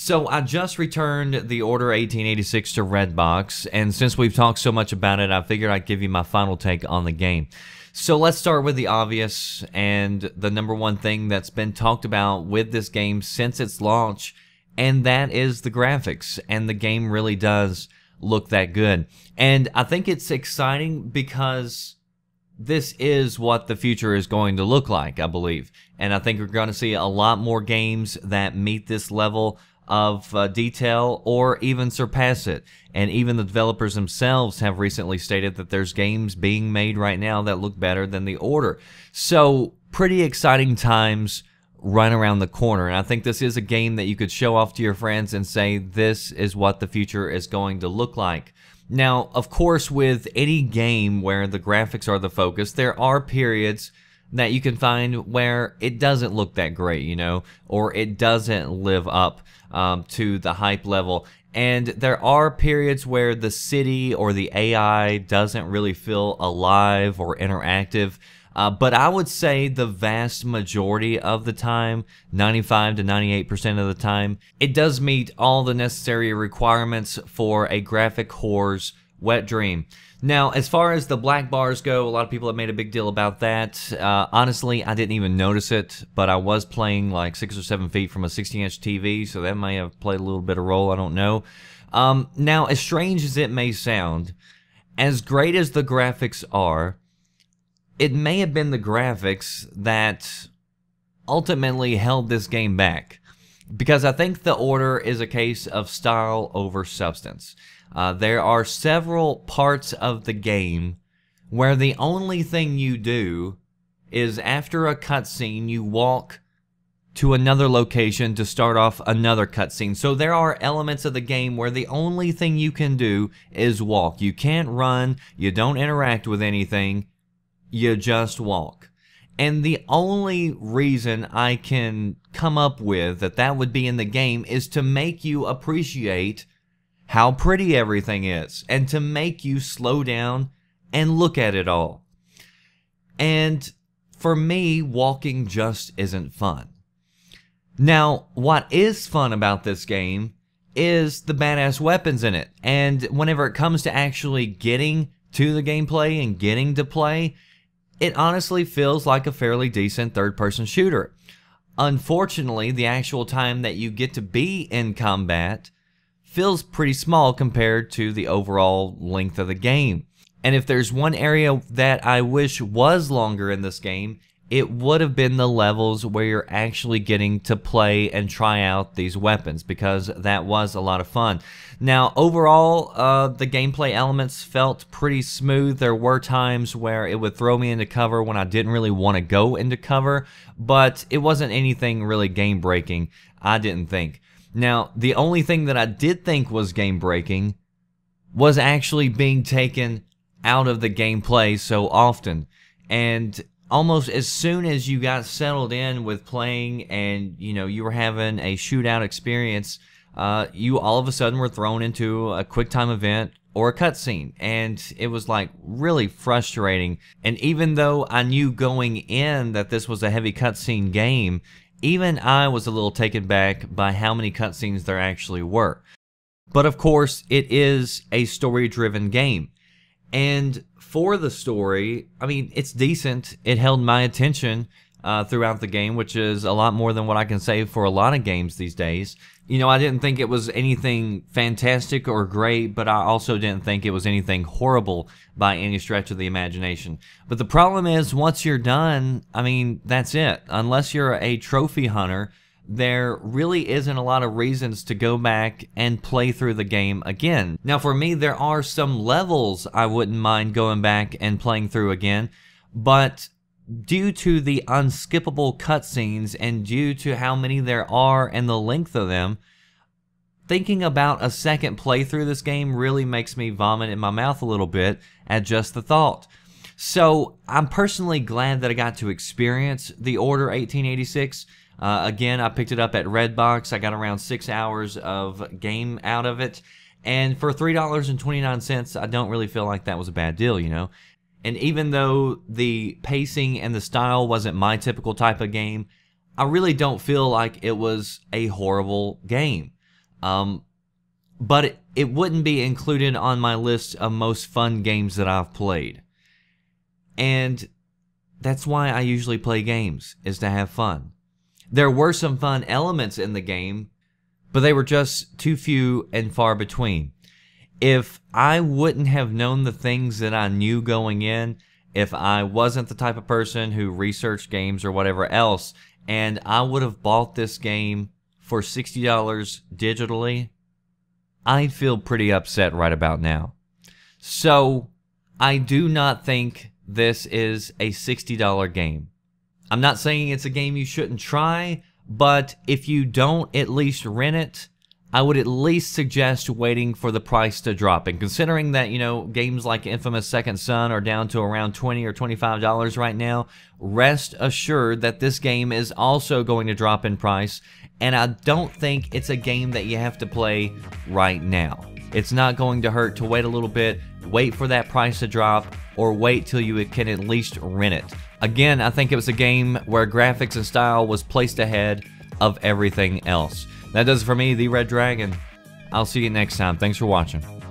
So I just returned the Order 1886 to Redbox, and since we've talked so much about it, I figured I'd give you my final take on the game. So let's start with the obvious, and the number one thing that's been talked about with this game since its launch, and that is the graphics, and the game really does look that good. And I think it's exciting because this is what the future is going to look like, I believe. And I think we're going to see a lot more games that meet this level of detail or even surpass it. And even the developers themselves have recently stated that there's games being made right now that look better than the Order. So pretty exciting times right around the corner. And I think this is a game that you could show off to your friends and say, this is what the future is going to look like. Now, of course, with any game where the graphics are the focus, there are periods that you can find where it doesn't look that great, you know, or it doesn't live up to the hype level. And there are periods where the city or the AI doesn't really feel alive or interactive. But I would say the vast majority of the time, 95 to 98% of the time, it does meet all the necessary requirements for a graphic whore's wet dream. Now, as far as the black bars go, a lot of people have made a big deal about that. Honestly, I didn't even notice it, but I was playing like 6 or 7 feet from a 60-inch TV, so that may have played a little bit of role, I don't know. Now, as strange as it may sound, as great as the graphics are, it may have been the graphics that ultimately held this game back. Because I think the Order is a case of style over substance. There are several parts of the game where the only thing you do is after a cutscene, you walk to another location to start off another cutscene. So there are elements of the game where the only thing you can do is walk. You can't run, you don't interact with anything, you just walk. And the only reason I can come up with that would be in the game is to make you appreciate how pretty everything is, and to make you slow down and look at it all. And for me, walking just isn't fun. Now, what is fun about this game is the badass weapons in it. And whenever it comes to actually getting to the gameplay and getting to play, it honestly feels like a fairly decent third-person shooter. Unfortunately, the actual time that you get to be in combat feels pretty small compared to the overall length of the game. And if there's one area that I wish was longer in this game, it would have been the levels where you're actually getting to play and try out these weapons, because that was a lot of fun. Now, overall, the gameplay elements felt pretty smooth. There were times where it would throw me into cover when I didn't really want to go into cover, but it wasn't anything really game-breaking, I didn't think. Now, the only thing that I did think was game-breaking was actually being taken out of the gameplay so often. And almost as soon as you got settled in with playing and, you know, you were having a shootout experience, you all of a sudden were thrown into a QuickTime event or a cutscene. And it was like really frustrating. And even though I knew going in that this was a heavy cutscene game, even I was a little taken back by how many cutscenes there actually were. But of course, it is a story-driven game. And for the story, I mean, it's decent. It held my attention throughout the game, which is a lot more than what I can say for a lot of games these days. You know, I didn't think it was anything fantastic or great, but I also didn't think it was anything horrible by any stretch of the imagination. But the problem is, once you're done, I mean, that's it. Unless you're a trophy hunter, there really isn't a lot of reasons to go back and play through the game again. Now, for me, there are some levels I wouldn't mind going back and playing through again, but due to the unskippable cutscenes and due to how many there are and the length of them, thinking about a second playthrough this game really makes me vomit in my mouth a little bit at just the thought. So I'm personally glad that I got to experience the Order 1886. Again, I picked it up at Redbox. I got around 6 hours of game out of it. And for $3.29, I don't really feel like that was a bad deal, you know. And even though the pacing and the style wasn't my typical type of game, I really don't feel like it was a horrible game. But it wouldn't be included on my list of most fun games that I've played. And that's why I usually play games, is to have fun. There were some fun elements in the game, but they were just too few and far between. If I wouldn't have known the things that I knew going in, if I wasn't the type of person who researched games or whatever else, and I would have bought this game for $60 digitally, I'd feel pretty upset right about now. So, I do not think this is a $60 game. I'm not saying it's a game you shouldn't try, but if you don't at least rent it, I would at least suggest waiting for the price to drop. And considering that, you know, games like Infamous Second Son are down to around $20 or $25 right now, rest assured that this game is also going to drop in price. And I don't think it's a game that you have to play right now. It's not going to hurt to wait a little bit, wait for that price to drop, or wait till you can at least rent it. Again, I think it was a game where graphics and style was placed ahead of everything else. That does it for me, The Red Dragon. I'll see you next time. Thanks for watching.